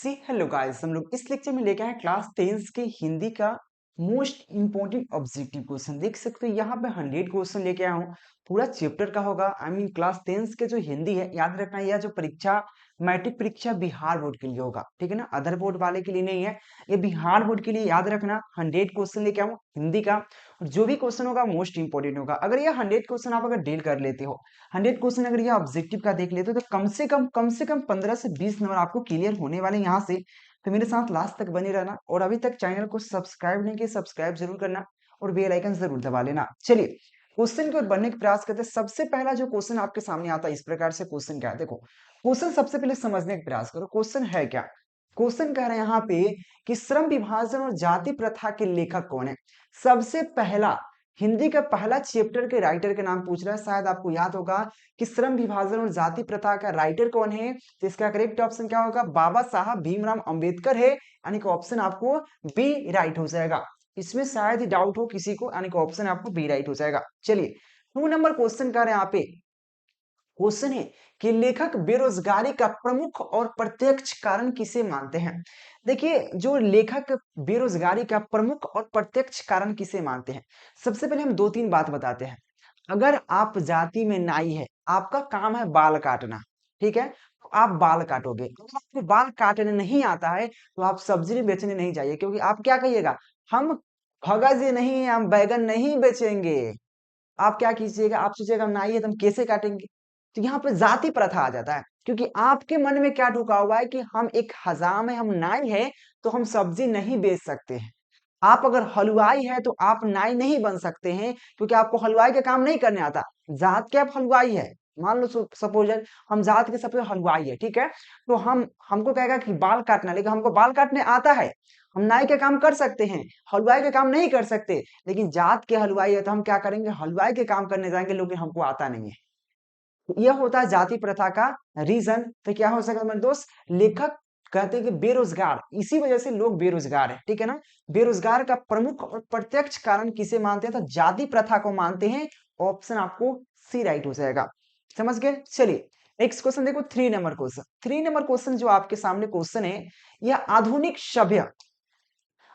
सी hello guys, हम लोग इस लेक्चर में लेके आए क्लास 10 के हिंदी का मोस्ट इंपॉर्टेंट ऑब्जेक्टिव क्वेश्चन। देख सकते हो यहाँ पे 100 क्वेश्चन लेके आया हूँ। पूरा चैप्टर का होगा। आई मीन क्लास 10 के जो हिंदी है, याद रखना यह जो परीक्षा मैट्रिक परीक्षा बिहार बोर्ड के लिए होगा, ठीक है ना, अदर बोर्ड वाले के लिए नहीं है। ये बिहार बोर्ड के लिए याद रखना 100 क्वेश्चन लेके आऊँ हिंदी का। और जो भी क्वेश्चन होगा मोस्ट इंपॉर्टेंट होगा। अगर ये 100 क्वेश्चन आप अगर डील कर लेते हो, 100 क्वेश्चन अगर ये ऑब्जेक्टिव का देख लेते हो, तो कम से कम 15 से 20 नंबर आपको क्लियर होने वाले यहाँ से। तो मेरे साथ लास्ट तक बने रहना, और अभी तक चैनल को सब्सक्राइब नहीं किया, सब्सक्राइब जरूर करना और बेल आइकन जरूर दबा लेना। चलिए क्वेश्चन की ओर बढ़ने का प्रयास करते हैं। सबसे पहला जो क्वेश्चन आपके सामने आता है इस प्रकार से क्वेश्चन क्या है, देखो क्वेश्चन सबसे पहले समझने का प्रयास करो। क्वेश्चन है क्या? क्वेश्चन कह रहे हैं यहाँ पे कि श्रम विभाजन और जाति प्रथा के लेखक कौन है। सबसे पहला हिंदी का पहला चैप्टर के राइटर के नाम पूछ रहा है। शायद आपको याद होगा कि श्रम विभाजन और जाति प्रथा का राइटर कौन है। तो इसका करेक्ट ऑप्शन क्या होगा? बाबा साहब भीमराव अंबेडकर है, यानी कि ऑप्शन आपको बी राइट हो जाएगा। इसमें शायद ही डाउट हो किसी को, यानी कि ऑप्शन आपको बी राइट हो जाएगा। चलिए 2 नंबर क्वेश्चन कर रहे हैं यहाँ पे। क्वेश्चन है कि लेखक बेरोजगारी का प्रमुख और प्रत्यक्ष कारण किसे मानते हैं। देखिए जो लेखक बेरोजगारी का प्रमुख और प्रत्यक्ष कारण किसे मानते हैं, सबसे पहले हम 2-3 बात बताते हैं। अगर आप जाति में नाई है, आपका काम है बाल काटना, ठीक है, तो आप बाल काटोगे। अगर आपको बाल काटने नहीं आता है तो आप सब्जी बेचने नहीं जाइए, क्योंकि आप क्या कहिएगा, हम भगत जी नहीं, हम बैगन नहीं बेचेंगे। आप क्या कीजिएगा, आप सोचिएगा हम नाई है तो हम कैसे काटेंगे। तो यहाँ पे जाति प्रथा आ जाता है, क्योंकि आपके मन में क्या ढुका हुआ है कि हम एक हजाम है, हम नाई है, तो हम सब्जी नहीं बेच सकते हैं। आप अगर हलवाई है तो आप नाई नहीं बन सकते हैं, क्योंकि आपको हलवाई का काम नहीं करने आता। जात के आप हलवाई है, मान लो सपोज हम जात के सब हलवाई है, ठीक है, तो हमको कहेगा कि बाल काटना, लेकिन हमको बाल काटने आता है, हम नाई का काम कर सकते हैं, हलवाई का काम नहीं कर सकते। लेकिन जात के हलवाई है तो हम क्या करेंगे, हलवाई के काम करने जाएंगे, लेकिन हमको आता नहीं है। तो यह होता है जाति प्रथा का रीजन। तो क्या हो सकता मेरे दोस्त, लेखक कहते हैं कि बेरोजगार, इसी वजह से लोग बेरोजगार है, ठीक है ना। बेरोजगार का प्रमुख और प्रत्यक्ष कारण किसे मानते हैं, तो जाति प्रथा को मानते हैं। ऑप्शन आपको सी राइट हो जाएगा। समझ गए। चलिए नेक्स्ट क्वेश्चन देखो, 3 नंबर क्वेश्चन। 3 नंबर क्वेश्चन जो आपके सामने क्वेश्चन है, यह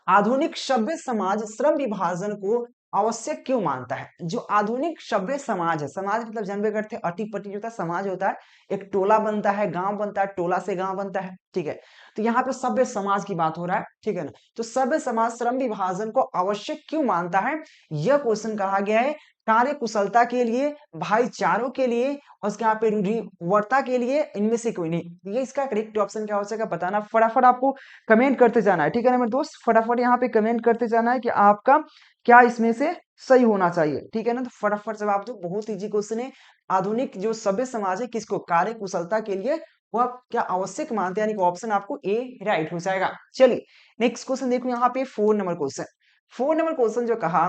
आधुनिक सभ्य समाज श्रम विभाजन को आवश्यक क्यों मानता है। जो आधुनिक सभ्य समाज है, समाज मतलब जानवे करते हैं अटी पटी जो समाज होता है, एक टोला बनता है, गांव बनता है, टोला से गांव बनता है, ठीक है। तो यहाँ पे सभ्य समाज की बात हो रहा है, ठीक है ना। तो सभ्य समाज श्रम विभाजन को आवश्यक क्यों मानता है, यह क्वेश्चन कहा गया है। कार्य कुशलता के लिए, भाईचारों के लिए, और उसके यहाँ पे रूढ़िवर्ता के लिए, इनमें से कोई नहीं। ये इसका करेक्ट ऑप्शन क्या हो सकेगा बताना, फटाफट आपको कमेंट करते जाना है, ठीक है ना मेरे दोस्त। फटाफट यहाँ पे कमेंट करते जाना है कि आपका क्या इसमें से सही होना चाहिए, ठीक है ना। तो फटाफट जवाब दो, बहुत इजी क्वेश्चन है। आधुनिक जो सभ्य समाज है किसको कार्य कुशलता के लिए वह क्या आवश्यक मानते हैं, यानी कि ऑप्शन आपको ए राइट हो जाएगा। चलिए नेक्स्ट क्वेश्चन देखो यहाँ पे 4 नंबर क्वेश्चन। 4 नंबर क्वेश्चन जो कहा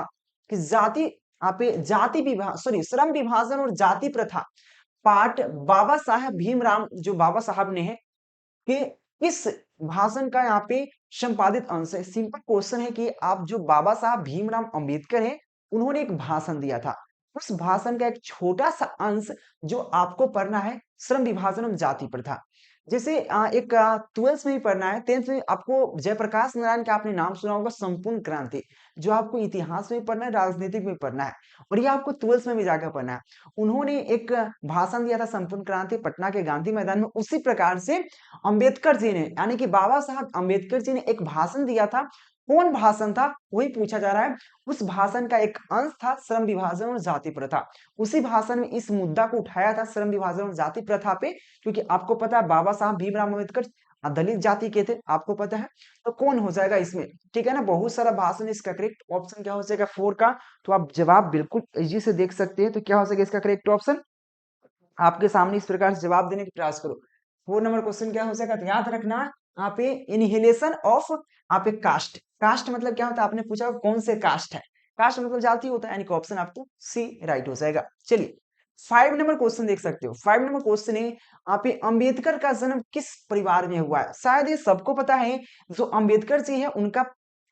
कि जाति विभाग सॉरी श्रम विभाजन और जाति प्रथा पार्ट बाबा साहब भीमराव, जो बाबा साहब ने है कि किस भाषण का यहाँ पे संपादित अंश है। सिंपल क्वेश्चन है कि आप जो बाबा साहब भीमराव अंबेडकर हैं, उन्होंने एक भाषण दिया था, उस भाषण का एक छोटा सा अंश जो आपको पढ़ना है, श्रम विभाजन और जाति प्रथा। जैसे एक 12th में भी पढ़ना है, 10th में आपको जयप्रकाश नारायण का आपने नाम सुना होगा, संपूर्ण क्रांति, जो आपको इतिहास में पढ़ना है, राजनीतिक में पढ़ना है, और ये आपको 12th में भी जाकर पढ़ना है। उन्होंने एक भाषण दिया था संपूर्ण क्रांति, पटना के गांधी मैदान में। उसी प्रकार से अंबेडकर जी ने, यानी कि बाबा साहब अंबेडकर जी ने एक भाषण दिया था। कौन भाषण था वही पूछा जा रहा है। उस भाषण का एक अंश था श्रम विभाजन और जाति प्रथा। उसी भाषण में इस मुद्दा को उठाया था, श्रम विभाजन और जाति प्रथा पे, क्योंकि आपको पता है बाबा साहब भीमराव अंबेडकर दलित जाति के थे, आपको पता है। तो कौन हो जाएगा इसमें, ठीक है ना। बहुत सारा भाषण, इसका करेक्ट ऑप्शन क्या हो जाएगा 4 का। तो आप जवाब बिल्कुल इजी से देख सकते हैं। तो क्या हो जाएगा इसका करेक्ट ऑप्शन, आपके सामने इस प्रकार से जवाब देने का प्रयास करो। 4 नंबर क्वेश्चन क्या हो जाएगा, तो याद रखना यहाँ पे इनहेलेशन ऑफ, यहाँ पे कास्ट। कास्ट मतलब क्या होता है, आपने पूछा कौन से कास्ट है, कास्ट मतलब जाति होता है, यानी कि ऑप्शन आपको सी राइट हो जाएगा। चलिए 5 नंबर क्वेश्चन देख सकते हो। 5 नंबर क्वेश्चन है, यहाँ पे अंबेडकर का जन्म किस परिवार में हुआ है। शायद ये सबको पता है, जो अंबेडकर जी है उनका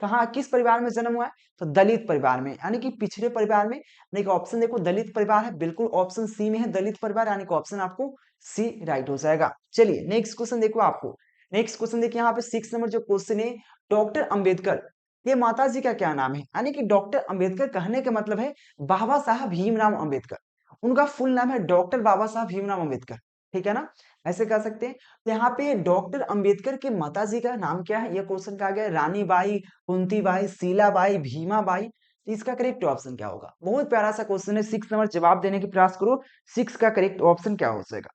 कहाँ किस परिवार में जन्म हुआ है, तो दलित परिवार में, यानी कि पिछड़े परिवार में। देखो ऑप्शन देखो, दलित परिवार है, बिल्कुल ऑप्शन सी में है दलित परिवार, यानी कि ऑप्शन आपको सी राइट हो जाएगा। चलिए नेक्स्ट क्वेश्चन देखो आपको, नेक्स्ट क्वेश्चन देखिए यहाँ पे 6 नंबर जो क्वेश्चन है, डॉक्टर अंबेडकर ये माता जी का क्या नाम है? यानी कि डॉक्टर अंबेडकर कहने का मतलब है बाबा साहब भीमराव अंबेडकर। उनका फुल नाम है डॉक्टर बाबा साहब भीमराव अंबेडकर, ठीक है ना? ऐसे कह सकते हैं। तो यहाँ पे डॉक्टर अंबेडकर के माता जी का नाम क्या है? यह क्वेश्चन कहा गया है रानी बाई, कुंती बाई, शीला बाई, भीमा बाई। तो इसका करेक्ट ऑप्शन क्या होगा? बहुत प्यारा सा क्वेश्चन है। 6 नंबर जवाब देने की प्रयास करो। 6 का करेक्ट ऑप्शन क्या हो जाएगा?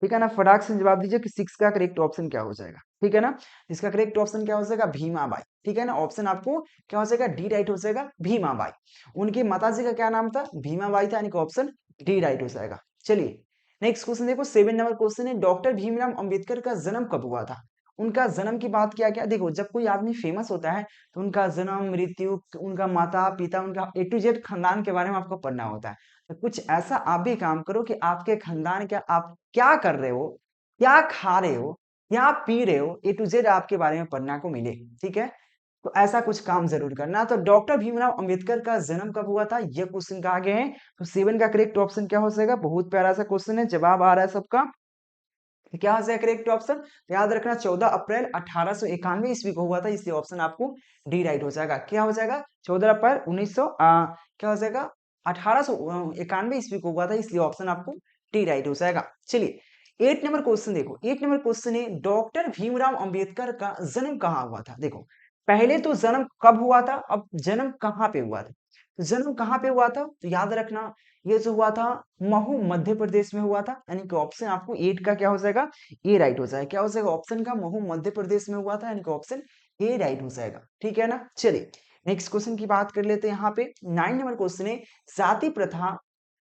ठीक है ना? फटाक से जवाब दीजिए कि 6 का करेक्ट ऑप्शन क्या हो जाएगा? ठीक है ना? इसका करेक्ट ऑप्शन क्या हो जाएगा? भीमा बाई। ठीक है ना? ऑप्शन आपको क्या हो जाएगा? डी राइट हो जाएगा, भीमा बाई। उनकी माताजी का क्या नाम था? भीमा बाई था, यानी कि ऑप्शन डी राइट हो जाएगा। चलिए नेक्स्ट क्वेश्चन देखो, 7 नंबर क्वेश्चन है, डॉक्टर भीमराव अंबेडकर का जन्म कब हुआ था? उनका जन्म की बात किया गया। देखो जब कोई आदमी फेमस होता है तो उनका जन्म, मृत्यु, उनका माता पिता, उनका ए टू जेड खानदान के बारे में आपको पढ़ना होता है। तो कुछ ऐसा आप भी काम करो कि आपके खानदान क्या, आप क्या कर रहे हो, क्या खा रहे हो, क्या पी रहे हो, ए टू जेड आपके बारे में पढ़ना को मिले। ठीक है, तो ऐसा कुछ काम जरूर करना। तो डॉक्टर भीमराव अंबेडकर का जन्म कब हुआ था, यह क्वेश्चन कहा गया है। तो 7 का करेक्ट ऑप्शन क्या हो जाएगा? बहुत प्यारा सा क्वेश्चन है, जवाब आ रहा है सबका। तो क्या हो जाएगा करेक्ट ऑप्शन? याद रखना 14 अप्रैल 1891 ईस्वी को हुआ था, इसलिए ऑप्शन आपको डी राइट हो जाएगा। क्या हो जाएगा? 14 अप्रैल 1900 क्या हो जाएगा? 1891 ईस्वी को हुआ था, इसलिए ऑप्शन आपको डी राइट हो जाएगा। चलिए 8 नंबर क्वेश्चन देखो। 8 नंबर क्वेश्चन है, डॉक्टर भीमराव अंबेडकर का जन्म कहाँ हुआ था? देखो पहले तो जन्म कब हुआ था, अब जन्म कहाँ पे हुआ था। तो जन्म कहाँ पे हुआ था? तो याद रखना ये जो हुआ था महू मध्य प्रदेश में हुआ था, यानी कि ऑप्शन आपको 8 का क्या हो जाएगा? ए राइट हो जाएगा। क्या हो जाएगा ऑप्शन का? महू मध्य प्रदेश में हुआ था, यानी कि ऑप्शन ए राइट हो जाएगा। ठीक है ना? चलिए नेक्स्ट क्वेश्चन की बात कर लेते हैं। यहाँ पे 9 नंबर क्वेश्चन है, जाति प्रथा,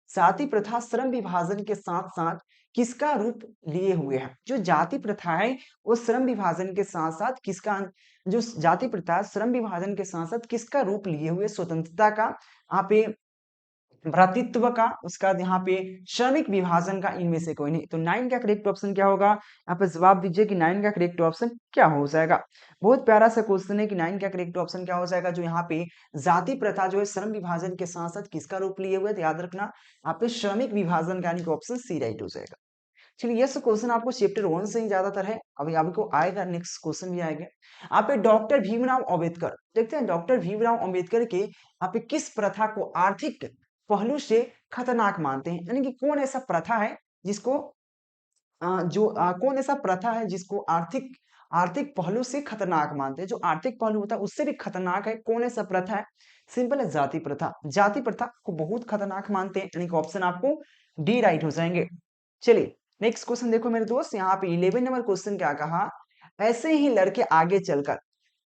जाति प्रथा श्रम विभाजन के साथ साथ किसका रूप लिए हुए है? जो जाति प्रथा है वो श्रम विभाजन के साथ साथ किसका, जो जाति प्रथा श्रम विभाजन के साथ साथ किसका रूप लिए हुए? स्वतंत्रता का, यहाँ पे भ्रातृत्व का, उसका यहाँ पे श्रमिक विभाजन का, इनमें से कोई नहीं। तो 9 का करेक्ट ऑप्शन क्या होगा? यहाँ पे जवाब दीजिए कि 9 का करेक्ट ऑप्शन क्या हो जाएगा। बहुत प्यारा सा क्वेश्चन है कि 9 का करेक्ट ऑप्शन क्या हो जाएगा? जो यहाँ पे जाति प्रथा जो है श्रम विभाजन के साथ साथ किसका रूप लिए हुए? तो याद रखना यहाँ पे श्रमिक विभाजन का, यानी कि ऑप्शन सी राइट हो जाएगा। चलिए ये सब क्वेश्चन आपको चैप्टर 1 से ही ज्यादातर है। अभी आपको आएगा, नेक्स्ट क्वेश्चन भी आएगा। आप पे डॉक्टर भीमराव अम्बेडकर देखते हैं, डॉक्टर भीमराव अम्बेडकर के आप पे किस प्रथा को आर्थिक पहलू से खतरनाक मानते हैं? यानी कि कौन ऐसा प्रथा है जिसको कौन ऐसा प्रथा है जिसको आर्थिक आर्थिक पहलू से खतरनाक मानते हैं? जो आर्थिक पहलू होता है उससे भी खतरनाक है, कौन ऐसा प्रथा है? सिंपल है, जाति प्रथा। जाति प्रथा को बहुत खतरनाक मानते हैं, यानी कि ऑप्शन आपको डी राइट हो जाएंगे। चलिए नेक्स्ट क्वेश्चन देखो मेरे दोस्त, यहाँ पे 11 नंबर क्वेश्चन क्या कहा? ऐसे ही लड़के आगे चलकर,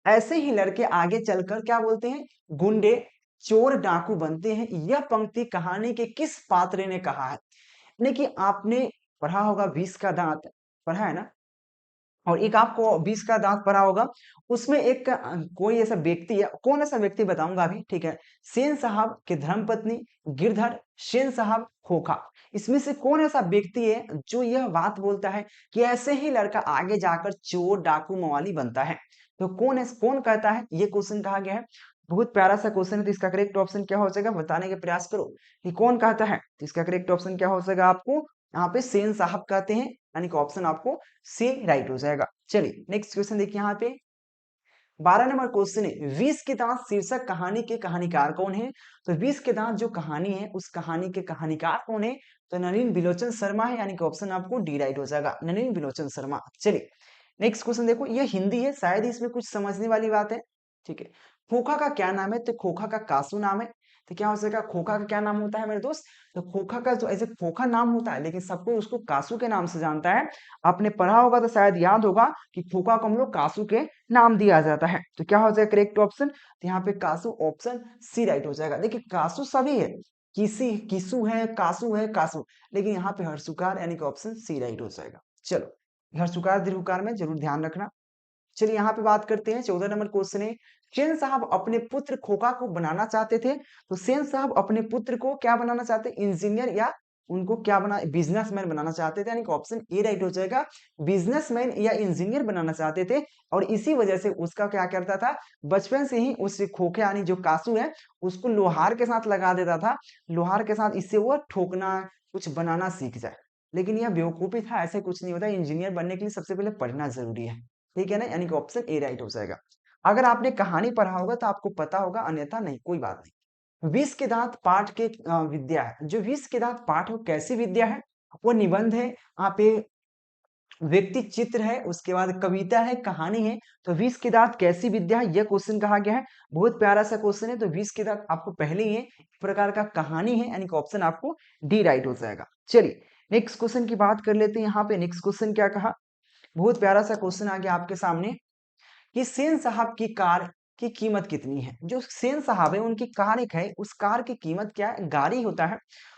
ऐसे ही लड़के आगे चलकर क्या बोलते हैं? गुंडे, चोर, डाकू बनते हैं। यह पंक्ति कहानी के किस पात्र ने कहा है? यानी कि आपने पढ़ा होगा 20 का दांत, पढ़ा है ना? और एक आपको 20 का दांत पढ़ा होगा, उसमें एक कोई ऐसा व्यक्ति है, कौन ऐसा व्यक्ति बताऊंगा अभी, ठीक है? सेन साहब की धर्मपत्नी, गिरधर, सेन साहब, खोखा। इसमें से कौन ऐसा व्यक्ति है जो यह बात बोलता है कि ऐसे ही लड़का आगे जाकर चोर, डाकू, मवाली बनता है? तो कौन है, कौन कहता है? ये क्वेश्चन कहा गया है। बहुत प्यारा सा क्वेश्चन है। तो इसका करेक्ट ऑप्शन क्या हो जाएगा? बताने का प्रयास करो कि कौन कहता है। तो इसका करेक्ट ऑप्शन क्या हो जाएगा? आपको यहाँ पे सेन साहब कहते हैं, यानी कि ऑप्शन आपको सी राइट हो जाएगा। चलिए नेक्स्ट क्वेश्चन देखिए यहाँ पे 12 नंबर क्वेश्चन है, 20 के दांत शीर्षक कहानी के कहानीकार कौन है? तो 20 के दांत जो कहानी है उस कहानी के कहानीकार कौन है? तो नलिन बिलोचन शर्मा है, यानी कि ऑप्शन आपको डी राइट हो जाएगा, नलिन बिलोचन शर्मा। चलिए नेक्स्ट क्वेश्चन देखो, ये हिंदी है, शायद इसमें कुछ समझने वाली बात है। ठीक है, खोखा का क्या नाम है? तो खोखा का कासू नाम है। तो क्या हो जाएगा? खोखा का क्या नाम होता है मेरे दोस्त? तो खोखा का जो ऐसे खोखा नाम होता है, लेकिन सबको उसको कासू के नाम से जानता है। आपने पढ़ा होगा तो शायद याद होगा कि खोखा को हम लोग कासू के नाम दिया जाता है। तो क्या हो जाएगा करेक्ट ऑप्शन? तो यहाँ पे कासू, ऑप्शन सी राइट हो जाएगा। देखिए कासू सभी है, किसी, किसु है, कासू है, कासू, लेकिन यहाँ पे हर्षुकार, यानी कि ऑप्शन सी राइट हो जाएगा। चलो हर्षुकार दीर्घकार में जरूर ध्यान रखना। चलिए यहाँ पे बात करते हैं, 14 नंबर क्वेश्चन है, सेन साहब अपने पुत्र खोखा को बनाना चाहते थे। तो सेन साहब अपने पुत्र को क्या बनाना चाहते? इंजीनियर, या उनको क्या बना, बिजनेसमैन बनाना चाहते थे, यानी कि ऑप्शन ए राइट हो जाएगा। बिजनेसमैन या इंजीनियर बनाना चाहते थे, और इसी वजह से उसका क्या करता था, बचपन से ही उस खोखे यानी जो कासू है उसको लोहार के साथ लगा देता था, लोहार के साथ, इससे वो ठोकना, कुछ बनाना सीख जाए। लेकिन यह बेवकूफी था, ऐसे कुछ नहीं होता। इंजीनियर बनने के लिए सबसे पहले पढ़ना जरूरी है। ठीक है ना, यानी कि ऑप्शन ए राइट हो जाएगा। अगर आपने कहानी पढ़ा होगा तो आपको पता होगा, अन्यथा नहीं, कोई बात नहीं। विष के दांत पाठ के विद्या है। जो विष के दांत पाठ है वो कैसी विद्या है? वो निबंध है, यहाँ पे व्यक्ति चित्र है, उसके बाद कविता है, कहानी है। तो विष के दांत कैसी विद्या है, यह क्वेश्चन कहा गया है। बहुत प्यारा सा क्वेश्चन है। तो विष के दांत आपको पहले ही है, एक प्रकार का कहानी है, यानी कि ऑप्शन आपको डी राइट हो जाएगा। चलिए नेक्स्ट क्वेश्चन की बात कर लेते हैं। यहाँ पे नेक्स्ट क्वेश्चन क्या कहा, बहुत प्यारा सा क्वेश्चन आ गया आपके सामने कि सेन साहब की कार की कीमत कितनी है। जो सेन साहब है उनकी कार एक है, उस कार की कीमत क्या है, गाड़ी होता है,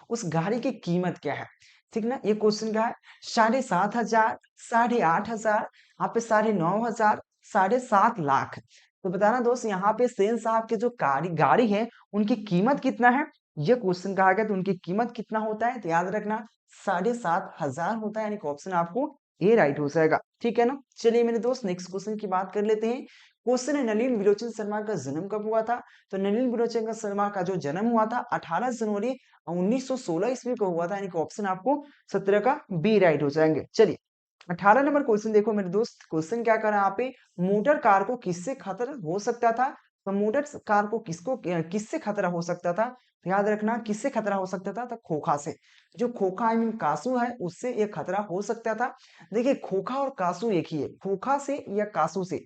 उस गाड़ी की कीमत क्या है, ठीक ना। ये क्वेश्चन क्या है, 7,500, 8,500, यहाँ पे 9,500, 7.5 लाख। तो बताना दोस्त, यहाँ पे सेन साहब के जो गाड़ी गाड़ी है उनकी कीमत कितना है, ये क्वेश्चन कहा गया। तो उनकी कीमत कितना होता है, तो याद रखना 7,500 होता है, यानी कि ऑप्शन आपको ए राइट हो जाएगा, ठीक है ना। चलिए मेरे दोस्त नेक्स्ट क्वेश्चन की बात कर लेते हैं। क्वेश्चन है, नलिन विलोचन शर्मा का जन्म कब हुआ था। तो नलिन विलोचन शर्मा का जो जन्म हुआ था 18 जनवरी 1916 ईस्वी को हुआ था, यानी कि ऑप्शन आपको 17 का बी राइट हो जाएंगे। चलिए 18 नंबर क्वेश्चन देखो मेरे दोस्त, क्वेश्चन क्या कर रहा है यहाँ पे, मोटर कार को किससे खतरा हो सकता था। तो मोटर कार को किससे खतरा हो सकता था, तो याद रखना किससे खतरा हो सकता था, तो खोखा से। जो खोखा आई मीन कासू है, उससे ये खतरा हो सकता था। देखिए खोखा और कासू एक ही है, खोखा से या कासू से,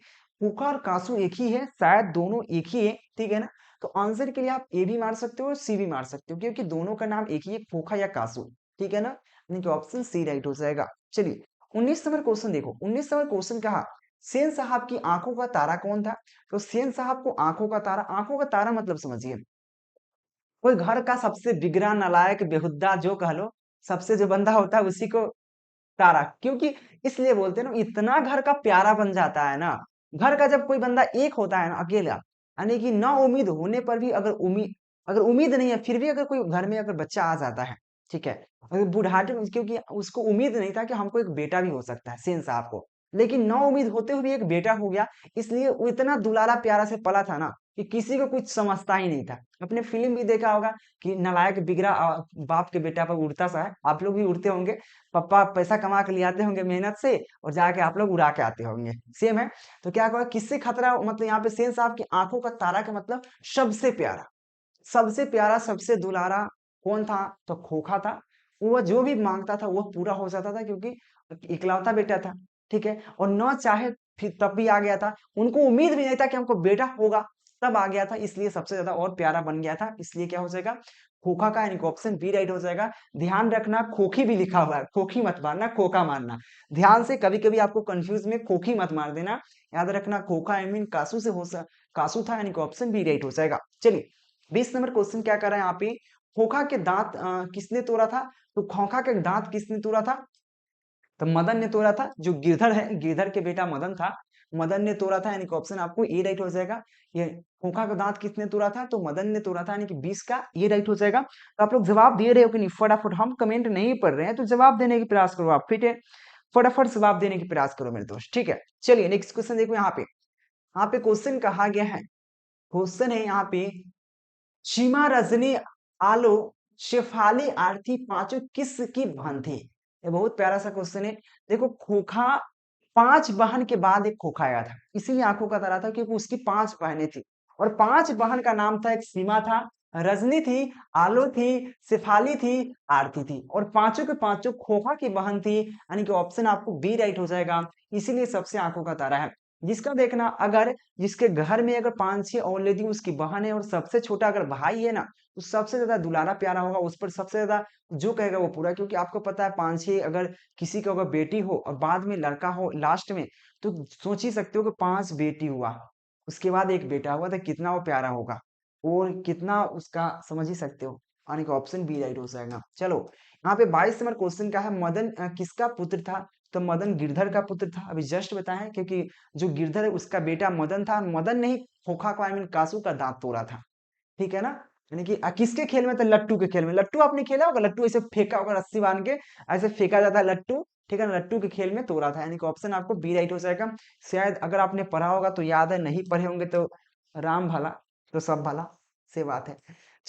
खोखा और कासू एक ही है, शायद दोनों एक ही है, ठीक है ना। तो आंसर के लिए आप ए भी मार सकते हो और सी भी मार सकते हो, क्योंकि दोनों का नाम एक ही है, खोखा या कासू, ठीक है ना, यानी कि ऑप्शन सी राइट हो जाएगा। चलिए 19 नंबर क्वेश्चन देखो, 19 नंबर क्वेश्चन कहा, सेन साहब की आंखों का तारा कौन था। तो सेन साहब को आंखों का तारा मतलब समझिए, कोई घर का सबसे बिगड़ा नालायक बेहुदा जो कह लो, सबसे जो बंदा होता है उसी को तारा, क्योंकि इसलिए बोलते हैं ना, इतना घर का प्यारा बन जाता है ना। घर का जब कोई बंदा एक होता है ना, अकेला, यानी कि ना उम्मीद होने पर भी, अगर उम्मीद नहीं है फिर भी अगर कोई घर में अगर बच्चा आ जाता है, ठीक है, अगर बुढ़ापे में, क्योंकि उसको उम्मीद नहीं था कि हमको एक बेटा भी हो सकता है सेन साहब को, लेकिन ना उम्मीद होते हुए भी एक बेटा हो गया, इसलिए वो इतना दुलारा प्यारा से पला था ना कि किसी को कुछ समझता ही नहीं था। अपने फिल्म भी देखा होगा कि नालायक बिगड़ा बाप के बेटा पर उड़ता सा है, आप लोग भी उड़ते होंगे, पापा पैसा कमा के ले आते होंगे मेहनत से, और जाके आप लोग उड़ा के आते होंगे, सेम है। तो क्या कहा, किससे खतरा, मतलब यहाँ पे सेन साहब की आंखों का तारा का मतलब सबसे प्यारा, सबसे प्यारा, सबसे दुलारा कौन था, तो खोखा था। वो जो भी मांगता था वो पूरा हो जाता था, क्योंकि इकलौता बेटा था, ठीक है, और न चाहे फिर तब भी आ गया था, उनको उम्मीद भी नहीं था कि हमको बेटा होगा, तब आ गया था, इसलिए सबसे ज्यादा और प्यारा बन गया था, इसलिए क्या हो जाएगा, खोखा का, यानी कि ऑप्शन बी राइट हो जाएगा। ध्यान रखना खोखी भी लिखा हुआ है, खोखी मत मारना, खोखा मारना, ध्यान से, कभी कभी आपको कंफ्यूज में खोखी मत मार देना, याद रखना खोखा आई मीन कासू से कासू था, यानी कि ऑप्शन बी राइट हो जाएगा। चलिए 20 नंबर क्वेश्चन क्या कर रहा है यहाँ पे, खोखा के दांत किसने तोड़ा था। तो खोखा के दांत किसने तोड़ा था, तो मदन ने तोड़ा था। जो गिरधर है, गिरधर के बेटा मदन था, मदन ने तोड़ा था, यानी कि ऑप्शन आपको ए राइट हो जाएगा। ये खोखा का दांत किसने तोड़ा था, तो मदन ने तोड़ा था, यानी कि 20 का ए राइट हो जाएगा। तो आप लोग जवाब दे रहे हो कि नहीं, फटाफट, हम कमेंट नहीं पढ़ रहे हैं तो जवाब देने की प्रयास करो, आप फिट है, फटाफट जवाब देने की प्रयास करो मेरे दोस्त, ठीक है। चलिए नेक्स्ट क्वेश्चन देखो, यहाँ पे क्वेश्चन कहा गया है, क्वेश्चन है यहाँ पे, सीमा, रजनी, आलो, शेफाली, आरती पांचों किसकी बहन थी। ये बहुत प्यारा सा क्वेश्चन है। देखो खोखा 5 बहन के बाद एक खोखा आया था, इसीलिए आंखों का तारा था, क्योंकि उसकी 5 बहनें थी, और 5 बहन का नाम था, एक सीमा था, रजनी थी, आलो थी, शेफाली थी, आरती थी, और पांचों के पांचों खोखा की बहन थी, यानी कि ऑप्शन आपको बी राइट हो जाएगा, इसीलिए सबसे आंखों का तारा है। जिसका देखना, अगर जिसके घर में अगर 5-6 औलादी उसकी बहन है और सबसे छोटा अगर भाई है ना, तो सबसे ज्यादा दुलारा प्यारा होगा, उस पर सबसे ज्यादा जो कहेगा वो पूरा, क्योंकि आपको पता है 5-6 अगर किसी का अगर बेटी हो और बाद में लड़का हो लास्ट में, तो सोच ही सकते हो कि 5 बेटी हुआ, उसके बाद एक बेटा हुआ, तो कितना वो प्यारा होगा, और कितना उसका समझ ही सकते हो, यानी कि ऑप्शन बी राइट हो जाएगा। चलो यहाँ पे 22 नंबर क्वेश्चन का है, मदन किसका पुत्र था। तो मदन गिरधर का पुत्र था, अभी जस्ट बताया, क्योंकि जो गिरधर है उसका बेटा मदन था, मदन ने ही खोखा को आई मीन कासू का दांत तोड़ा था, ठीक है ना। यानी कि किसके खेल में, तो लट्टू के खेल में, लट्टू आपने खेला होगा, लट्टू ऐसे फेंका होगा रस्सी बांध के, ऐसे फेंका जाता है लट्टू, ठीक है ना, लट्टू के खेल में तोड़ा था, यानी कि ऑप्शन आपको बी राइट हो जाएगा। शायद अगर आपने पढ़ा होगा तो याद है, नहीं पढ़े होंगे तो राम भला तो सब भला, से बात है।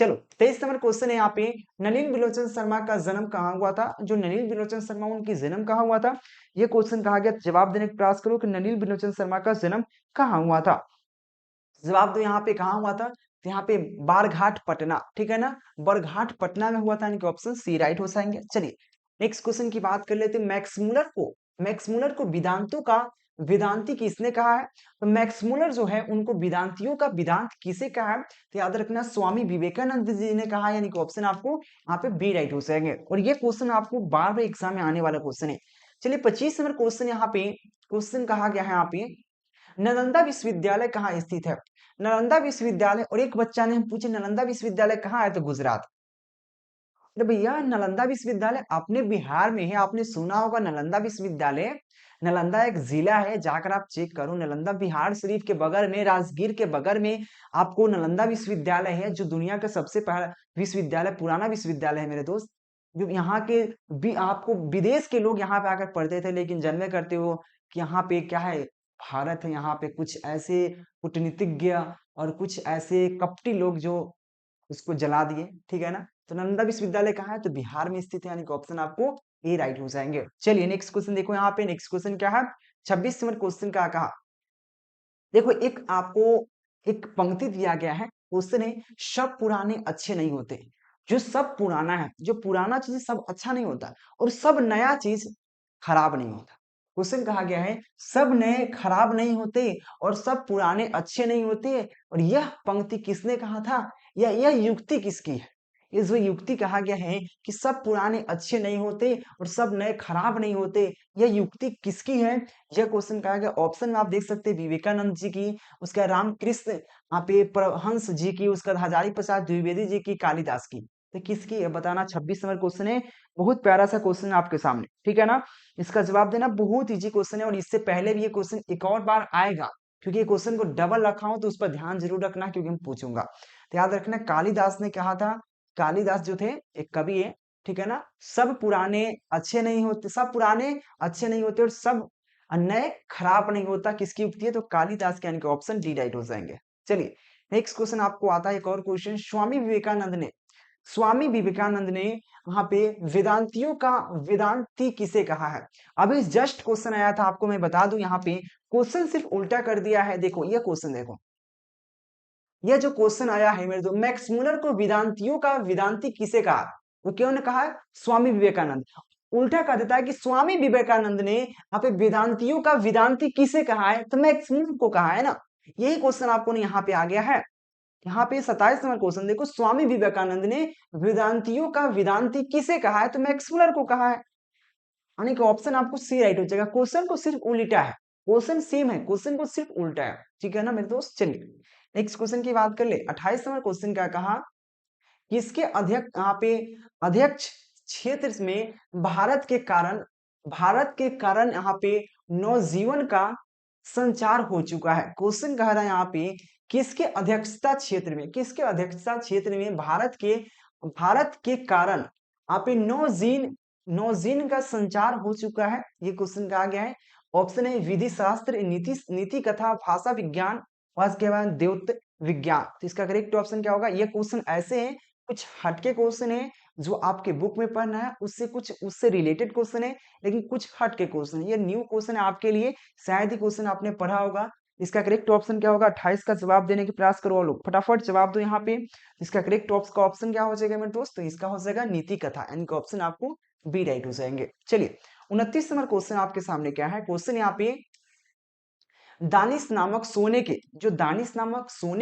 चलो 23 नंबर क्वेश्चन है यहाँ पे, नलिन बिलोचन शर्मा का जन्म कहाँ हुआ था? जो नलिन बिलोचन शर्मा उनकी जन्म कहाँ हुआ था, ये क्वेश्चन कहा गया। जवाब देने का प्रयास करो कि नलिन बिलोचन शर्मा का जन्म कहाँ हुआ था। जवाब दो यहाँ पे कहाँ हुआ था, तो यहाँ पे बारघाट पटना, ठीक है ना, बरघाट पटना में हुआ था, यानी कि ऑप्शन सी राइट हो जाएंगे। चलिए नेक्स्ट क्वेश्चन की बात कर लेते हैं। मैक्समुलर को वेदांतों का वेदांती किसने कहा है? तो मैक्समुलर जो है उनको वेदांतियों का वेदांत किसे कहा है? तो याद रखना स्वामी विवेकानंद जी ने कहा, यानी कि ऑप्शन आपको यहाँ पे बी राइट हो जाएंगे। और ये क्वेश्चन आपको बार बार एग्जाम में आने वाला क्वेश्चन है। चलिए 25 नंबर क्वेश्चन यहाँ पे, क्वेश्चन कहा गया है यहाँ पे, नालंदा विश्वविद्यालय कहाँ स्थित है? नालंदा विश्वविद्यालय, और एक बच्चा ने हम पूछे नालंदा विश्वविद्यालय कहाँ है, तो गुजरात। अरे भैया नालंदा विश्वविद्यालय अपने बिहार में है, आपने सुना होगा नालंदा विश्वविद्यालय। नालंदा एक जिला है, जाकर आप चेक करो, नालंदा बिहार शरीफ के बगल में, राजगीर के बगल में आपको नालंदा विश्वविद्यालय है, जो दुनिया का सबसे पहला विश्वविद्यालय, पुराना विश्वविद्यालय है मेरे दोस्त। जो यहाँ के भी आपको विदेश के लोग यहाँ पे आकर पढ़ते थे, लेकिन जन्मे करते हो कि यहाँ पे क्या है, भारत है, यहाँ पे कुछ ऐसे कूटनीतिज्ञ और कुछ ऐसे कपटी लोग जो उसको जला दिए, ठीक है ना। तो नालंदा विश्वविद्यालय कहाँ है, तो बिहार में स्थित है, यानी कि ऑप्शन आपको ए राइट हो जाएंगे। चलिए नेक्स्ट क्वेश्चन देखो यहाँ पे, नेक्स्ट क्वेश्चन क्या है, 26 नंबर क्वेश्चन का कहा, देखो एक आपको एक पंक्ति दिया गया है, क्वेश्चन है, सब पुराने अच्छे नहीं होते। जो सब पुराना है, जो पुराना चीज सब अच्छा नहीं होता, और सब नया चीज खराब नहीं होता। क्वेश्चन कहा गया है, सब नए खराब नहीं होते और सब पुराने अच्छे नहीं होते। और यह पंक्ति किसने कहा था, या यह युक्ति किसकी है? ये जो युक्ति कहा गया है कि सब पुराने अच्छे नहीं होते और सब नए खराब नहीं होते, यह युक्ति किसकी है? यह क्वेश्चन कहा गया, ऑप्शन में आप देख सकते हैं विवेकानंद जी की, उसका रामकृष्ण यहाँ पे परमहंस जी की, उसका हजारी प्रसाद द्विवेदी जी की, कालिदास की। तो किसकी है बताना, 26 नंबर क्वेश्चन है, बहुत प्यारा सा क्वेश्चन है आपके सामने, ठीक है ना। इसका जवाब देना बहुत इजी क्वेश्चन है, और इससे पहले भी ये क्वेश्चन एक और बार आएगा, क्योंकि ये क्वेश्चन को डबल रखा हूं, तो उस पर ध्यान जरूर रखना, क्योंकि मैं पूछूंगा। तो याद रखना, कालिदास ने कहा था, कालिदास जो थे एक कवि है, ठीक है ना, सब पुराने अच्छे नहीं होते, सब पुराने अच्छे नहीं होते और सब नए खराब नहीं होता, किसकी युक्ति है? तो कालिदास के, यानी कि ऑप्शन डी राइट हो जाएंगे। चलिए नेक्स्ट क्वेश्चन आपको आता है, एक और क्वेश्चन, स्वामी विवेकानंद ने वहां पे वेदांतियों का वेदांती किसे कहा है? अभी जस्ट क्वेश्चन आया था, आपको मैं बता दूं, यहाँ पे क्वेश्चन सिर्फ उल्टा कर दिया है। देखो ये क्वेश्चन देखो, यह जो क्वेश्चन आया है मेरे, दो मैक्स मुलर को वेदांतियों का वेदांती किसे कहा? वो क्यों ने कहा है? स्वामी विवेकानंद। उल्टा कर देता है कि स्वामी विवेकानंद ने यहाँ पे वेदांतियों का वेदांती किसे कहा है, तो मैक्स मुलर को कहा है ना। यही क्वेश्चन आपको यहाँ पे आ गया है। यहाँ पे 27 नंबर क्वेश्चन देखो, स्वामी विवेकानंद ने वेदांतियों का वेदांती किसे कहा है, तो मैक्स मुलर को कहा है, यानी कि ऑप्शन आपको सी राइट हो जाएगा। क्वेश्चन को सिर्फ उल्टा है, क्वेश्चन सेम है, क्वेश्चन को सिर्फ उल्टा है, ठीक है ना मेरे दोस्त। चलिए नेक्स्ट क्वेश्चन की बात कर ले। 28 नंबर क्वेश्चन क्या कहा, किसके अध्यक्ष यहाँ पे अध्यक्ष क्षेत्र में भारत के कारण यहाँ पे नवजीवन का संचार हो चुका है। क्वेश्चन कह रहा है यहाँ पे, किसके अध्यक्षता क्षेत्र में, किसके अध्यक्षता क्षेत्र में भारत के कारण यहाँ पे नौजीन का संचार हो चुका है, ये क्वेश्चन कहा गया है। ऑप्शन है विधि शास्त्र, नीति कथा, भाषा विज्ञान, और इसके बाद द्योत विज्ञान। तो इसका करेक्ट ऑप्शन क्या होगा? ये क्वेश्चन ऐसे हैं, कुछ हटके क्वेश्चन है, जो आपके बुक में पढ़ना है उससे रिलेटेड क्वेश्चन है, लेकिन कुछ हटके क्वेश्चन है, ये न्यू क्वेश्चन है आपके लिए, शायद ही क्वेश्चन आपने पढ़ा होगा। इसका करेक्ट ऑप्शन क्या होगा? 28 का जवाब देने के प्रयास करो लोग, फटाफट जवाब दो यहाँ पे। इसका करेक्ट ऑप्शन क्या हो जाएगा मेरे दोस्त? तो इसका हो जाएगा नीति कथा, यानी कि ऑप्शन आपको बी राइट हो जाएंगे। चलिए 29 नंबर क्वेश्चन आपके सामने क्या है, क्वेश्चन यहाँ पे, दानिश नामक सोने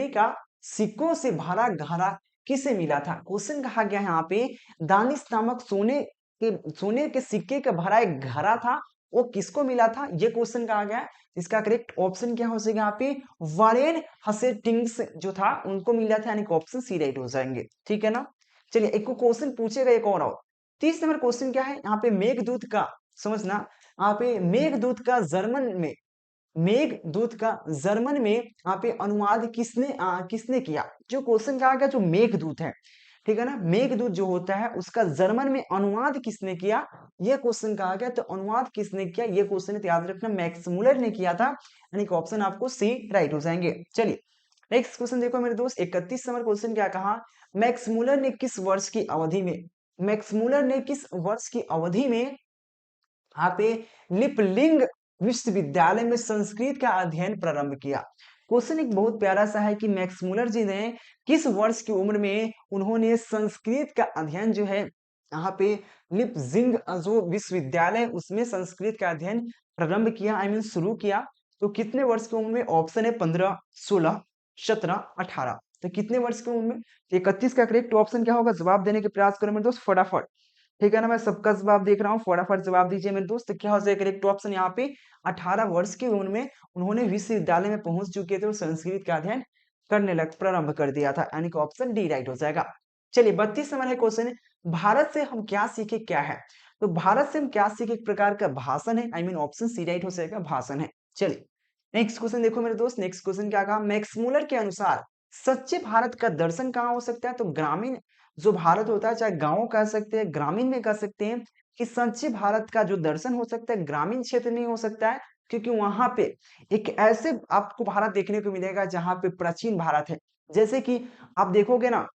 का सिक्कों से भरा घड़ा किसे मिला था? क्वेश्चन कहा गया है यहाँ पे, दानिश नामक सोने के सिक्के का भरा एक घड़ा था, वो किसको मिला था, ये क्वेश्चन कहा गया है। इसका करेक्ट ऑप्शन क्या हो जाएगा यहाँ पे? वारेन हसेटिंग्स जो था उनको मिला था, यानी कि ऑप्शन सी राइट हो जाएंगे, ठीक है ना। चलिए एक क्वेश्चन पूछेगा एक और 30 नंबर क्वेश्चन क्या है यहाँ पे, मेघदूत का, समझना, यहाँ पे मेघदूत का जर्मन में यहाँ पे अनुवाद किसने किया? जो क्वेश्चन कहा गया, जो मेघदूत है, ठीक है ना, मेघदूत जो होता है उसका जर्मन में अनुवाद किसने किया, ये क्वेश्चन कहा गया। तो अनुवाद किसने किया, ये क्वेश्चन याद रखना, मैक्स मुलर ने किया था, यानी कि ऑप्शन आपको सी राइट हो जाएंगे। चलिए नेक्स्ट क्वेश्चन देखो मेरे दोस्त, 31 नंबर क्वेश्चन क्या कहा, मैक्समूलर ने किस वर्ष की अवधि में, मैक्समूलर ने किस वर्ष की अवधि में यहाँ पे लिपलिंग विश्वविद्यालय में संस्कृत का अध्ययन प्रारंभ किया। क्वेश्चन एक बहुत प्यारा सा है कि मैक्समूलर जी ने किस वर्ष की उम्र में उन्होंने संस्कृत का अध्ययन जो है यहाँ पे लिपजिंग जो विश्वविद्यालय उसमें संस्कृत का अध्ययन प्रारंभ किया, आई मीन शुरू किया। तो कितने वर्ष की उम्र में, ऑप्शन है 15, 16, 17, 18। तो कितने वर्ष की उम्र में, 31 का करेक्ट ऑप्शन क्या होगा, जवाब देने के प्रयास करो मेरे दोस्त फटाफट। ठीक है ना, मैं सबका जवाब देख रहा हूँ, फटाफट जवाब दीजिए मेरे दोस्त। क्या हो जाएगा करेक्ट ऑप्शन यहाँ पे, 18 वर्ष की उम्र में उन्होंने विश्वविद्यालय में पहुंच चुके थे और संस्कृत का अध्ययन करने लग प्रारंभ कर दिया था, यानी कि ऑप्शन डी राइट हो जाएगा। चलिए 32 नंबर है क्वेश्चन, भारत से हम क्या सीखे क्या है, तो भारत से हम क्या सीखे एक प्रकार का भाषण है, I mean option C right हो जाएगा, भाषण है। चलिए नेक्स्ट क्वेश्चन देखो मेरे दोस्त, नेक्स्ट क्वेश्चन क्या कहा, मैक्समूलर के अनुसार सच्चे भारत का दर्शन कहाँ हो सकता है, तो ग्रामीण जो भारत होता है, चाहे गांव कह सकते हैं, ग्रामीण में कह सकते हैं, कि सच्चे भारत का जो दर्शन हो सकता है ग्रामीण क्षेत्र में हो सकता है, क्योंकि वहां पे एक ऐसे आपको भारत देखने को मिलेगा जहां पे प्राचीन भारत है। जैसे कि आप देखोगे ना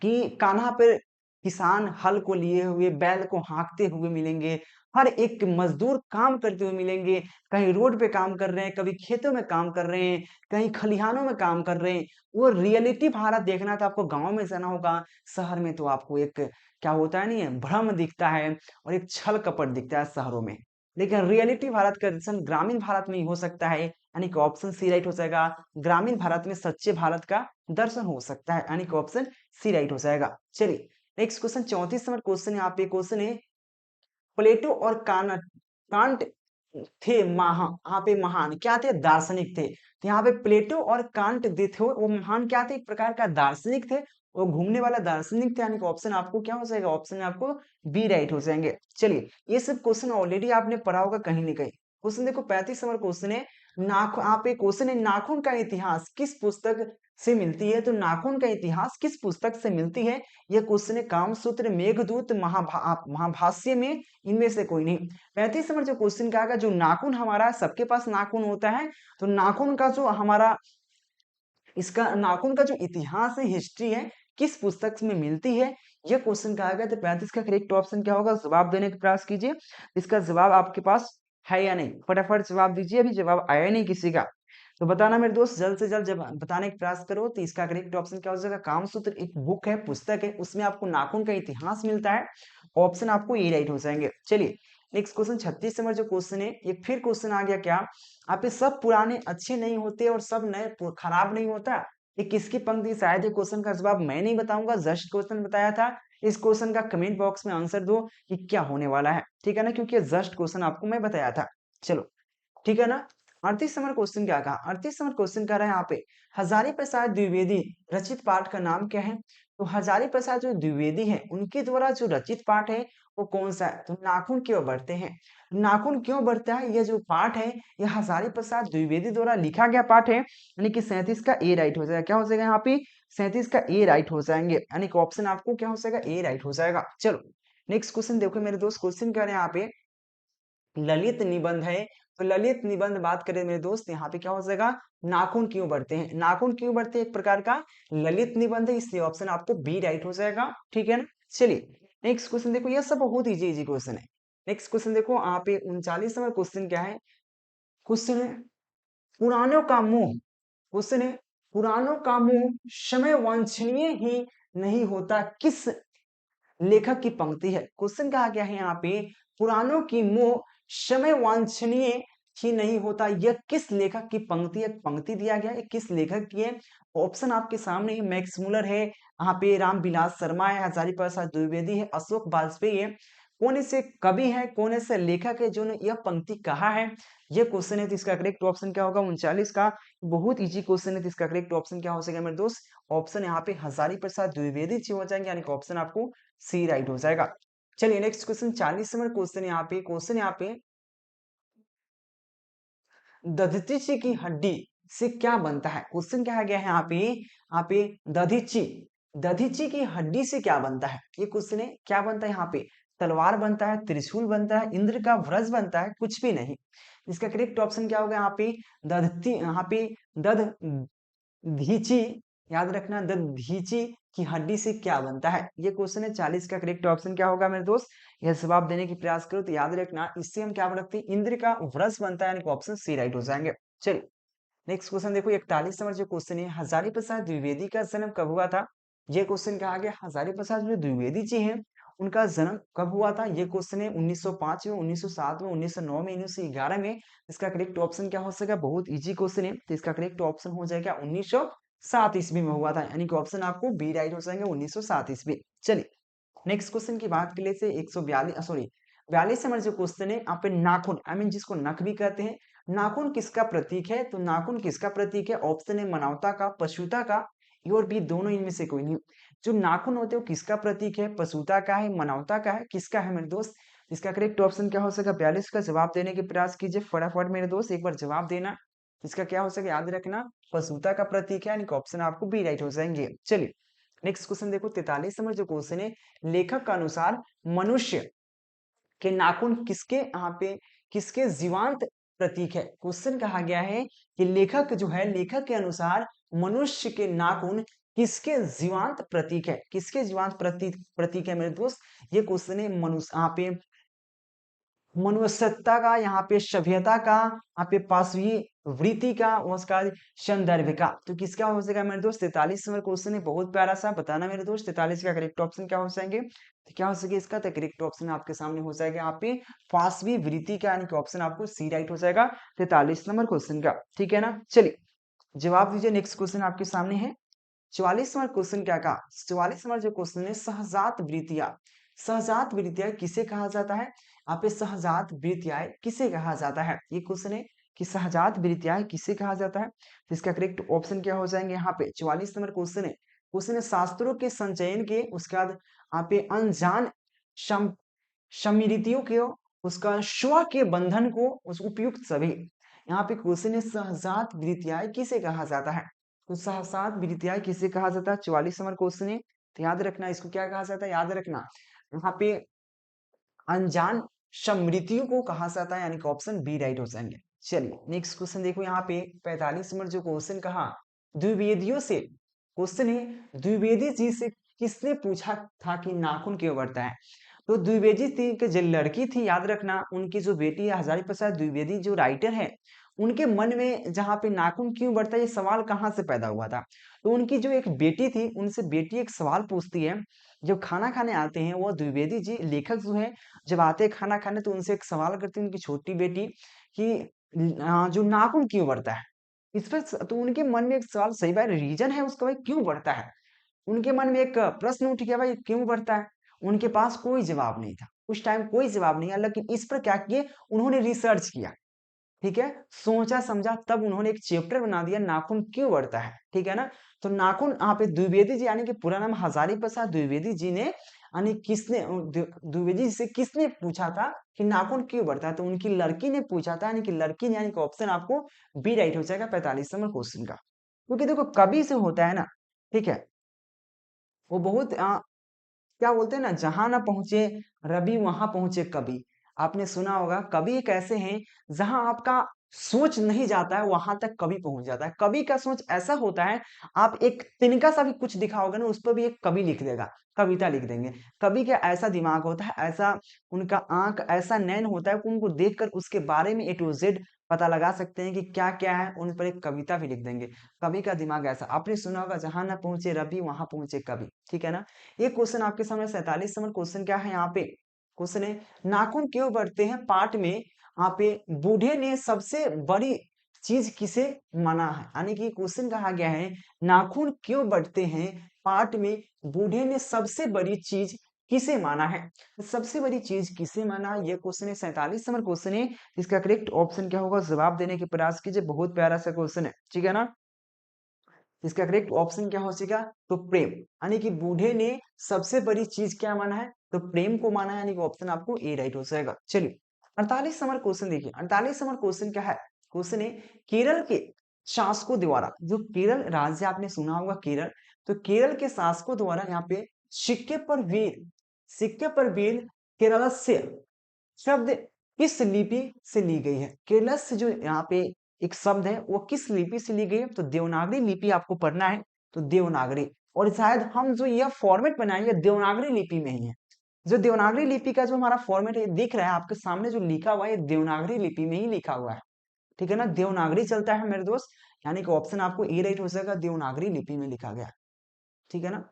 कि कान्हा पे किसान हल को लिए हुए, बैल को हाँकते हुए मिलेंगे, हर एक मजदूर काम करते हुए मिलेंगे, कहीं रोड पे काम कर रहे हैं, कभी खेतों में काम कर रहे हैं, कहीं खलिहानों में काम कर रहे हैं। वो रियलिटी भारत देखना तो आपको गांव में जाना होगा, शहर में तो आपको एक क्या होता है, नहीं भ्रम दिखता है और एक छल कपट दिखता है शहरों में, लेकिन रियलिटी भारत का दर्शन ग्रामीण भारत में ही हो सकता है, यानी कि ऑप्शन सी राइट हो जाएगा, ग्रामीण भारत में सच्चे भारत का दर्शन हो सकता है, यानी कि ऑप्शन सी राइट हो जाएगा। चलिए नेक्स्ट क्वेश्चन 34 नंबर क्वेश्चन, यहाँ पे क्वेश्चन है, प्लेटो और कांट थे यहाँ पे महान क्या थे, दार्शनिक थे। तो यहाँ पे प्लेटो और कांट जो थे वो महान क्या थे, एक प्रकार का दार्शनिक थे, वो घूमने वाला दार्शनिक थे, यानी कि ऑप्शन आपको क्या हो जाएगा, ऑप्शन आपको बी राइट हो जाएंगे। चलिए ये सब क्वेश्चन ऑलरेडी आपने पढ़ा होगा कहीं ना कहीं। क्वेश्चन देखो 35 नंबर क्वेश्चन है, नाखून, आप एक क्वेश्चन है, नाखून का इतिहास किस पुस्तक से मिलती है, तो नाखून का इतिहास किस पुस्तक से मिलती है, यह क्वेश्चन है कामसूत्र, मेघदूत, महाभाष्य में इनमें से कोई नहीं। 35 नंबर जो क्वेश्चन का आएगा, जो नाखून हमारा सबके पास नाखून होता है, तो नाखून का जो हमारा इसका नाखून का जो इतिहास है, हिस्ट्री है, किस पुस्तक में मिलती है, यह क्वेश्चन का आएगा। तो 35 का करेक्ट ऑप्शन क्या होगा, जवाब देने का प्रयास कीजिए, इसका जवाब आपके पास है या नहीं, फटाफट जवाब दीजिए, अभी जवाब आया नहीं किसी का, तो बताना मेरे दोस्त, जल्द से जल्द जब बताने का प्रयास करो। तो इसका करेक्ट ऑप्शन क्या हो जाएगा, कामसूत्र एक बुक है, पुस्तक है, उसमें आपको नाखून का इतिहास मिलता है, ऑप्शन आपको ये राइट हो जाएंगे। चलिए नेक्स्ट क्वेश्चन 36 नंबर जो क्वेश्चन है, एक फिर क्वेश्चन आ गया क्या, आप ये सब पुराने अच्छे नहीं होते और सब नए खराब नहीं होता, ये किसकी पंक्ति, शायद ये क्वेश्चन का जवाब मैं नहीं बताऊंगा, जस्ट क्वेश्चन बताया था। इस क्वेश्चन का कमेंट बॉक्स में आंसर दो कि क्या होने वाला है, ठीक है ना, क्योंकि जस्ट क्वेश्चन आपको मैं बताया था। चलो ठीक है ना। 38 नंबर क्वेश्चन क्या कहा, 38 नंबर क्वेश्चन कह रहा है यहाँ पे, हजारी प्रसाद द्विवेदी रचित पाठ का नाम क्या है, तो हजारी प्रसाद जो द्विवेदी है उनके द्वारा जो रचित पाठ है वो कौन सा है, तो नाखून क्यों बढ़ते हैं, नाखून क्यों बढ़ता है, यह जो पाठ है यह हजारी प्रसाद द्विवेदी द्वारा लिखा गया पाठ है, यानी कि 37 का ए राइट हो जाएगा, क्या हो जाएगा यहाँ पे 37 का ए राइट हो जाएंगे, यानी कि ऑप्शन आपको क्या हो जाएगा, ए राइट हो जाएगा। चलो नेक्स्ट क्वेश्चन देखो मेरे दोस्त, क्वेश्चन कह रहे हैं यहाँ पे ललित निबंध है, तो ललित निबंध बात करें मेरे दोस्त, यहाँ पे क्या हो जाएगा, नाखून क्यों बढ़ते हैं, नाखून क्यों बढ़ते हैं एक प्रकार का ललित निबंध है, इसलिए ऑप्शन आपको बी राइट हो जाएगा, ठीक है ना। चलिए नेक्स्ट क्वेश्चन देखो, यह सब बहुत इजी इजी क्वेश्चन है। नेक्स्ट क्वेश्चन देखो यहाँ पे 39 नंबर क्वेश्चन क्या है, क्वेश्चन है पुराणों का मोह, क्वेश्चन है पुराणों का मोह समय वांछनीय ही नहीं होता, किस लेखक की पंक्ति है, क्वेश्चन कहा गया है यहाँ पे, पुराणों की मोह समय वांछनीय ही नहीं होता, यह किस लेखक की पंक्ति है, पंक्ति दिया गया है किस लेखक की है, ऑप्शन आपके सामने है, मैक्स मुलर है, यहाँ पे रामविलास शर्मा है, हजारी प्रसाद द्विवेदी है, अशोक वाजपेयी है, कौन ऐसे कवि है, कौन ऐसे लेखक है जो ने यह पंक्ति कहा है, यह क्वेश्चन है। तो इसका करेक्ट ऑप्शन क्या होगा, 39 का, बहुत इजी क्वेश्चन है, तो इसका करेक्ट ऑप्शन क्या हो सकेगा मेरे दोस्त, ऑप्शन यहाँ पे हजारी प्रसाद द्विवेदी जी हो जाएंगे, यानी कि ऑप्शन आपको सी राइट हो जाएगा। चलिए नेक्स्ट क्वेश्चन 40 नंबर क्वेश्चन यहाँ पे दधीची की हड्डी से क्या बनता है, क्वेश्चन क्या गया है यहाँ पे दधीची, दधीची की हड्डी से क्या बनता है, ये क्वेश्चन है, क्या बनता है यहाँ पे, तलवार बनता है, त्रिशूल बनता है, इंद्र का वज्र बनता है, कुछ भी नहीं। इसका करेक्ट ऑप्शन क्या होगा यहाँ पे दधती, यहाँ पे दध धीची, याद रखना दधीची की हड्डी से क्या बनता है? ये क्वेश्चन है। 40 का करेक्ट ऑप्शन क्या होगा मेरे दोस्त? यह जवाब देने की प्रयास करो तो याद रखना इससे हम क्या रखते हैं, इंद्र का व्रस बनता है, यानी कि ऑप्शन सी राइट हो जाएंगे। चलिए नेक्स्ट क्वेश्चन देखो, 41 नंबर जो क्वेश्चन है, हजारी प्रसाद द्विवेदी का जन्म कब हुआ था? ये क्वेश्चन कहा गया हजारी प्रसाद जो द्विवेदी जी हैं उनका जन्म कब हुआ था? ये क्वेश्चन है 1905 में, 1907 में, 1909 में, 1911 में। इसका करेक्ट ऑप्शन क्या हो सकेगा? बहुत इजी क्वेश्चन है, तो इसका करेक्ट ऑप्शन हो जाएगा 1907 ईस्वी में हुआ था, यानी कि ऑप्शन आपको बी राइट हो जाएंगे 1907 ईस्वी। चलिए नेक्स्ट क्वेश्चन की बात कर लेते हैं। 142 सॉरी 42 नंबर जो क्वेश्चन है, यहाँ पे नाखून आई मीन जिसको नख भी कहते हैं, नाखून किसका प्रतीक है? तो नाखून किसका प्रतीक है? ऑप्शन है मानवता का, पशुता का, ए और बी दोनों इनमें से कोई नहीं। जो नाखून होते हैं वो किसका प्रतीक है? पशुता का है, मानवता का है, किसका है मेरे दोस्त? इसका करेक्ट ऑप्शन क्या हो सकेगा? 42 का जवाब देने के प्रयास कीजिए फटाफट मेरे दोस्त, एक बार जवाब देना। इसका क्या हो सकेगा? याद रखना पशुता का प्रतीक है, यानी कि ऑप्शन आपको बी राइट हो जाएंगे। चलिए नेक्स्ट क्वेश्चन देखो, 43 नंबर जो क्वेश्चन है, लेखक का अनुसार मनुष्य के नाखून किसके यहाँ पे किसके जीवांत प्रतीक है? क्वेश्चन कहा गया है कि लेखक जो है, लेखक के अनुसार मनुष्य के नाखून किसके जीवांत प्रतीक है? किसके जीवांत प्रतीक है मेरे दोस्त? ये क्वेश्चन है मनुष्य यहाँ पे मनुष्यता का, यहाँ पे सभ्यता का, यहाँ पे पाशवी वृत्ति का, उसका संदर्भ का। तो किसका हो जाएगा मेरे दोस्त? 43 नंबर क्वेश्चन है, बहुत प्यारा सा, बताना मेरे दोस्त 43 का करेक्ट ऑप्शन क्या हो जाएंगे? तो क्या हो सके इसका? तो करेक्ट ऑप्शन आपके सामने हो जाएगा यहाँ पे पाशवी वृत्ति का, यानी कि ऑप्शन आपको सी राइट हो जाएगा 43 नंबर क्वेश्चन का। ठीक है ना? चलिए जवाब दीजिए। नेक्स्ट क्वेश्चन आपके सामने है 44 नंबर क्वेश्चन क्या कहा? 44 नंबर जो क्वेश्चन है, सहजात वृत्तियां, सहजात वृत्तियां किसे कहा जाता है? यहाँ पे सहजात वृत्तियां किसे कहा जाता है? ये क्वेश्चन है कि सहजात वृत्तियां किसे कहा जाता है। तो इसका करेक्ट ऑप्शन क्या हो जाएंगे? यहाँ पे 44 नंबर क्वेश्चन है शास्त्रों के संचयन के, उसके बाद यहाँ पे अनजान सम समृद्धियों के, उसका स्व के बंधन को, उस उपयुक्त सभी। यहाँ पे क्वेश्चन है सहजात वृत्तियां किसे कहा जाता है? तो सहसात वृत्तियां किसे कहा जाता है? 44 नंबर क्वेश्चन है, तो याद रखना इसको क्या कहा जाता है? याद रखना यहाँ पे अनजान समृद्धियों को कहा जाता है, यानी कि ऑप्शन बी राइट हो जाएंगे। चलिए नेक्स्ट क्वेश्चन देखो, यहाँ पे 45 नंबर जो क्वेश्चन कहा द्विवेदियों से, क्वेश्चन है द्विवेदी जी से किसने पूछा था कि नाखून क्यों बढ़ता है? तो द्विवेदी थी कि जो लड़की थी, याद रखना उनकी जो बेटी है हजारी प्रसाद द्विवेदी जो राइटर है, उनके मन में जहाँ पे नाखून क्यों बढ़ता है ये सवाल कहाँ से पैदा हुआ था? तो उनकी जो एक बेटी थी, उनसे बेटी एक सवाल पूछती है, जब खाना खाने आते हैं वो द्विवेदी जी लेखक जो है, जब आते हैं खाना खाने तो उनसे एक सवाल करती है उनकी छोटी बेटी कि जो नाखून क्यों बढ़ता है? इस पर तो उनके मन में एक सवाल, सही बात रीजन है उसका, भाई क्यों बढ़ता है? उनके मन में एक प्रश्न उठ गया, भाई क्यों बढ़ता है? उनके पास कोई जवाब नहीं था उस टाइम, कोई जवाब नहीं है, लेकिन इस पर क्या किए उन्होंने रिसर्च किया। ठीक है, सोचा समझा तब उन्होंने एक चैप्टर बना दिया नाखून क्यों बढ़ता है। ठीक है ना? तो नाखून यहाँ पे द्विवेदी जी, यानी कि पूरा नाम हजारी प्रसाद द्विवेदी जी ने, यानी किसने द्विवेदी जी से किसने पूछा था कि नाखून क्यों बढ़ता है? तो उनकी लड़की ने पूछा था, यानी कि लड़की ने, यानी कि ऑप्शन आपको बी राइट हो जाएगा 45 नंबर क्वेश्चन का। क्योंकि देखो कभी से होता है ना, ठीक है, वो बहुत क्या बोलते हैं ना, जहां ना पहुंचे रवि वहां पहुंचे कवि। आपने सुना होगा कवि एक ऐसे हैं जहां आपका सोच नहीं जाता है वहां तक कवि पहुंच जाता है। कवि का सोच ऐसा होता है, आप एक तिनका सा भी कुछ दिखाओगे ना उस पर भी एक कवि लिख देगा, कविता लिख देंगे। कवि का ऐसा दिमाग होता है, ऐसा उनका आंख, ऐसा नैन होता है कि उनको देखकर उसके बारे में ए टू जेड पता लगा सकते हैं कि क्या क्या है, उन पर एक कविता भी लिख देंगे। कवि का दिमाग ऐसा, आपने सुना होगा जहां ना पहुंचे रवि वहां पहुंचे कवि। ठीक है ना? ये क्वेश्चन आपके सामने 47 नंबर क्वेश्चन क्या है? यहाँ पे क्वेश्चन है नाखून क्यों बढ़ते हैं पाठ में, यहाँ पे बूढ़े ने सबसे बड़ी चीज किसे माना है? यानी कि क्वेश्चन कहा गया है नाखून क्यों बढ़ते हैं पाठ में, बूढ़े ने सबसे बड़ी चीज किसे माना है? सबसे बड़ी चीज किसे माना है? ये क्वेश्चन है 47 नंबर क्वेश्चन है। इसका करेक्ट ऑप्शन क्या होगा? जवाब देने के प्रयास कीजिए, बहुत प्यारा सा क्वेश्चन है। ठीक है ना? इसका करेक्ट ऑप्शन क्या हो जाएगा? तो प्रेम, यानी कि बूढ़े ने सबसे बड़ी चीज क्या माना है? तो प्रेम को माना है, यानी कि ऑप्शन आपको ए राइट हो जाएगा। चलिए 48 नंबर क्वेश्चन देखिए, 48 नंबर क्वेश्चन क्या है? क्वेश्चन है केरल के शासकों द्वारा, जो केरल राज्य आपने सुना होगा केरल, तो केरल के शासकों द्वारा यहाँ पे सिक्के पर वीर, सिक्के पर वीर केरलस्य शब्द किस लिपि से ली गई है? केरल से जो यहाँ पे एक शब्द है वो किस लिपि से ली गई है, तो देवनागरी लिपि आपको पढ़ना है, तो देवनागरी। और शायद हम जो यह फॉर्मेट बनाएंगे देवनागरी लिपि में ही है। जो देवनागरी लिपि का जो हमारा फॉर्मेट है दिख रहा है आपके सामने, जो लिखा हुआ है देवनागरी लिपि में ही लिखा हुआ है, ठीक है ना, देवनागरी चलता है मेरे दोस्त, यानी कि ऑप्शन आपको ए राइट हो जाएगा, देवनागरी लिपि में लिखा गया, ठीक है ना,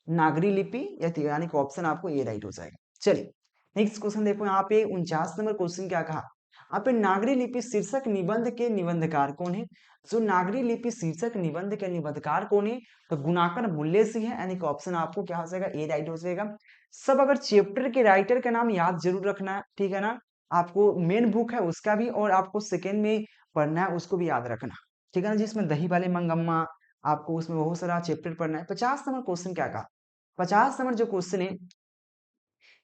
नागरी लिपि यानी कि ऑप्शन आपको ए राइट हो जाएगा। चलिए नेक्स्ट क्वेश्चन देखो, यहाँ पे 49 नंबर क्वेश्चन क्या कहा, यहाँ पे नागरी लिपि शीर्षक निबंध के निबंधकार कौन है। जो नागरी लिपि शीर्षक निबंध के निबंधकार कौन है, तो गुणाकर मूल्य से है, यानी कि ऑप्शन आपको क्या हो जाएगा, ए राइट हो जाएगा। सब अगर चैप्टर के राइटर का नाम याद जरूर रखना है, ठीक है ना, आपको मेन बुक है उसका भी, और आपको सेकेंड में पढ़ना है उसको भी याद रखना, ठीक है ना, जिसमें दही वाले मंगम्मा, आपको उसमें बहुत सारा चैप्टर पढ़ना है। 50 नंबर क्वेश्चन क्या कहा, 50 नंबर जो क्वेश्चन है,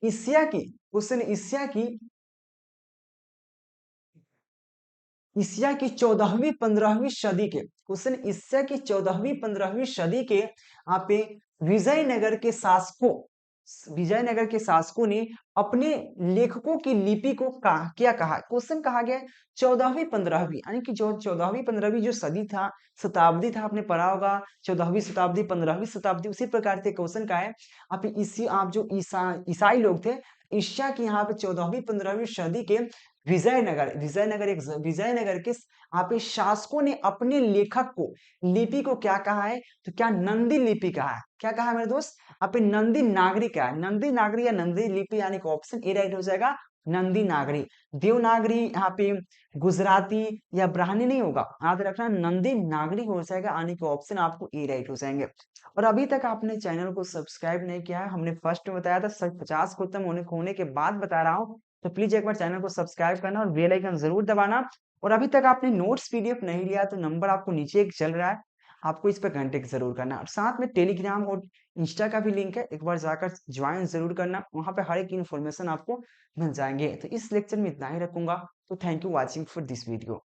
एशिया की, क्वेश्चन एशिया की, एशिया की 14वीं 15वीं सदी के, क्वेश्चन एशिया की 14वीं 15वीं सदी के यहाँ पे विजयनगर के शासकों, विजयनगर के शासकों ने अपने लेखकों की लिपि को क्या कहा। क्वेश्चन कहा गया 14वीं 15वीं, यानी कि जो 14वीं 15वीं जो सदी था, शताब्दी था, आपने पढ़ा होगा 14वीं शताब्दी 15वीं शताब्दी, उसी प्रकार से क्वेश्चन का है। आप इसी आप जो ईसाई लोग थे, एशिया की यहाँ पे 14वीं 15वीं सदी के विजयनगर के आप इस शासकों ने अपने लेखक को, लिपि को क्या कहा है, तो क्या नंदी लिपि कहा है। क्या कहा है मेरे दोस्त, आप नंदी नागरी कहा है, नंदी नागरी या नंदी लिपि, यानी कि ऑप्शन ए राइट हो जाएगा, नंदी नागरी। देवनागरी यहाँ पे गुजराती या ब्राह्मणी नहीं होगा, याद रखना नंदी नागरी हो जाएगा, यानी कि ऑप्शन आपको ए राइट हो जाएंगे। और अभी तक आपने चैनल को सब्सक्राइब नहीं किया है, हमने फर्स्ट में बताया था, सब 50 खत्म होने के बाद बता रहा हूँ, तो प्लीज एक बार चैनल को सब्सक्राइब करना और बेल आइकन जरूर दबाना। और अभी तक आपने नोट्स पीडीएफ नहीं लिया तो नंबर आपको नीचे एक चल रहा है, आपको इस पर कांटेक्ट जरूर करना। और साथ में टेलीग्राम और इंस्टा का भी लिंक है, एक बार जाकर ज्वाइन जरूर करना, वहां पे हर एक इन्फॉर्मेशन आपको मिल जाएंगे। तो इस लेक्चर में इतना ही रखूंगा, तो thank you watching for this video.